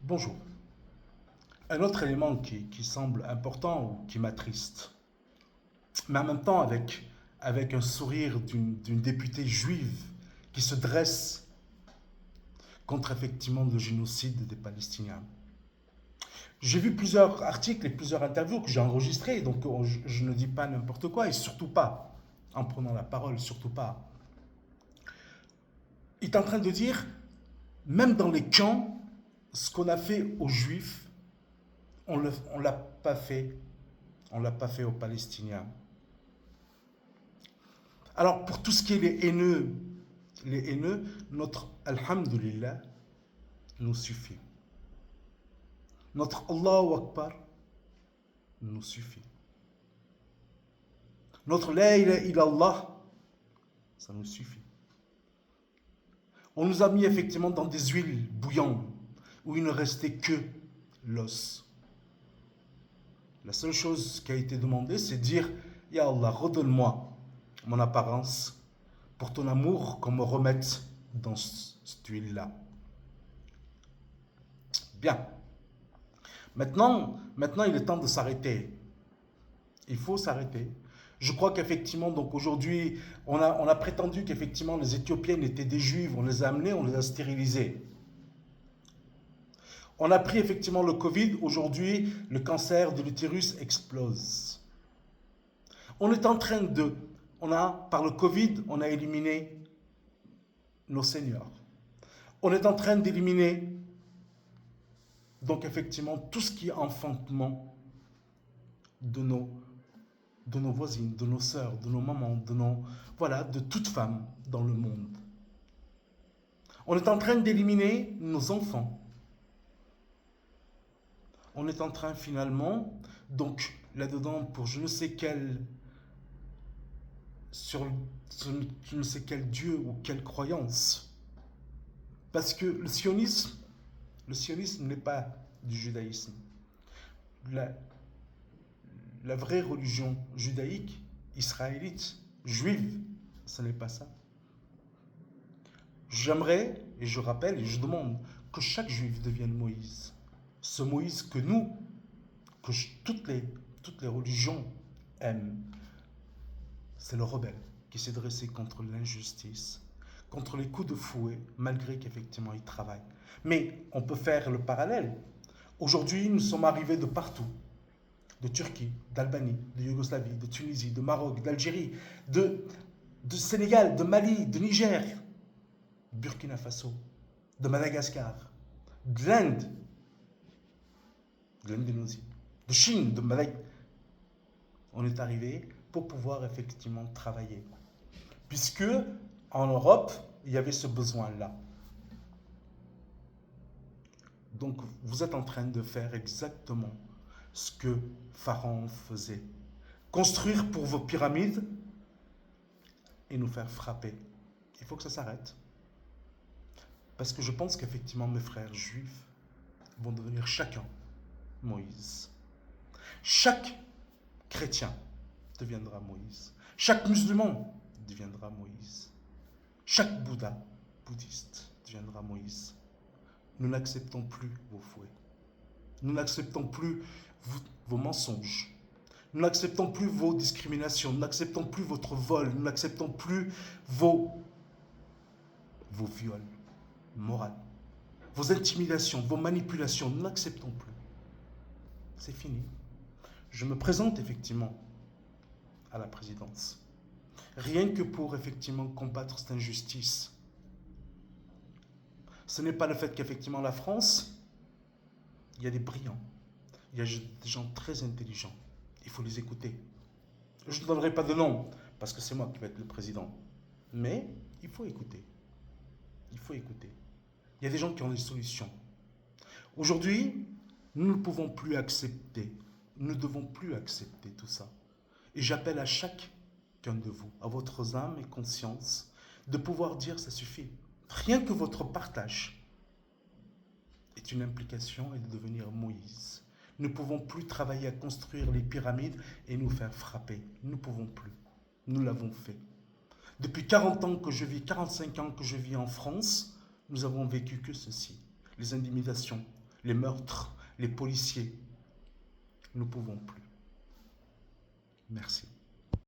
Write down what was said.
Bonjour. Un autre élément qui semble important ou qui m'attriste, mais en même temps avec un sourire d'une députée juive qui se dresse contre effectivement le génocide des Palestiniens. J'ai vu plusieurs articles et plusieurs interviews que j'ai enregistrés, donc je ne dis pas n'importe quoi et surtout pas, en prenant la parole, surtout pas. Il est en train de dire, même dans les camps, ce qu'on a fait aux Juifs, on ne l'a pas fait. On ne l'a pas fait aux Palestiniens. Alors, pour tout ce qui est les haineux, notre Alhamdulillah nous suffit. Notre Allahu Akbar nous suffit. Notre La ilaha illallah, ça nous suffit. On nous a mis effectivement dans des huiles bouillantes où il ne restait que l'os. La seule chose qui a été demandée, c'est de dire Ya Allah, redonne-moi mon apparence pour ton amour qu'on me remette dans cette huile-là. Bien. Maintenant, il est temps de s'arrêter. Il faut s'arrêter. Je crois qu'effectivement, donc aujourd'hui, on a prétendu qu'effectivement les Éthiopiennes étaient des Juifs, on les a amenés, on les a stérilisés. On a pris effectivement le Covid, aujourd'hui, le cancer de l'utérus explose. On est en train par le Covid, on a éliminé nos seniors. On est en train d'éliminer, donc effectivement, tout ce qui est enfantement de nos voisines, de nos sœurs, de nos mamans, de toute femme dans le monde. On est en train d'éliminer nos enfants. On est en train finalement, donc là-dedans, pour je ne sais quel Dieu ou quelle croyance. Parce que le sionisme n'est pas du judaïsme. La vraie religion judaïque, israélite, juive, ce n'est pas ça. J'aimerais, et je rappelle, et je demande, que chaque juif devienne Moïse. Ce Moïse que toutes les religions aiment. C'est le rebelle qui s'est dressé contre l'injustice, contre les coups de fouet, malgré qu'effectivement il travaille. Mais on peut faire le parallèle. Aujourd'hui, nous sommes arrivés de partout. De Turquie, d'Albanie, de Yougoslavie, de Tunisie, de Maroc, d'Algérie, de Sénégal, de Mali, de Niger, Burkina Faso, de Madagascar, de l'Inde, de l'Indonésie, de Chine, de Malaisie. On est arrivé pour pouvoir effectivement travailler. Puisque en Europe, il y avait ce besoin-là. Donc vous êtes en train de faire exactement ce que Pharaon faisait. Construire pour vos pyramides et nous faire frapper. Il faut que ça s'arrête. Parce que je pense qu'effectivement mes frères juifs vont devenir chacun Moïse. Chaque chrétien deviendra Moïse. Chaque musulman deviendra Moïse. Chaque bouddhiste deviendra Moïse. Nous n'acceptons plus vos fouets. Nous n'acceptons plus vos mensonges. Nous n'acceptons plus vos discriminations. Nous n'acceptons plus votre vol. Nous n'acceptons plus vos viols moraux. Vos intimidations, vos manipulations. Nous n'acceptons plus. C'est fini. Je me présente effectivement à la présidence. Rien que pour effectivement combattre cette injustice. Ce n'est pas le fait qu'effectivement la France, il y a des brillants, il y a des gens très intelligents. Il faut les écouter. Je ne donnerai pas de nom, parce que c'est moi qui vais être le président. Mais il faut écouter. Il faut écouter. Il y a des gens qui ont des solutions. Aujourd'hui, nous ne pouvons plus accepter. Nous ne devons plus accepter tout ça. Et j'appelle à chacun de vous, à votre âme et conscience, de pouvoir dire ça suffit. Rien que votre partage est une implication et de devenir Moïse. Nous ne pouvons plus travailler à construire les pyramides et nous faire frapper. Nous ne pouvons plus. Nous l'avons fait. Depuis 40 ans que je vis, 45 ans que je vis en France, nous avons vécu que ceci. Les intimidations, les meurtres, les policiers. Nous ne pouvons plus. Merci.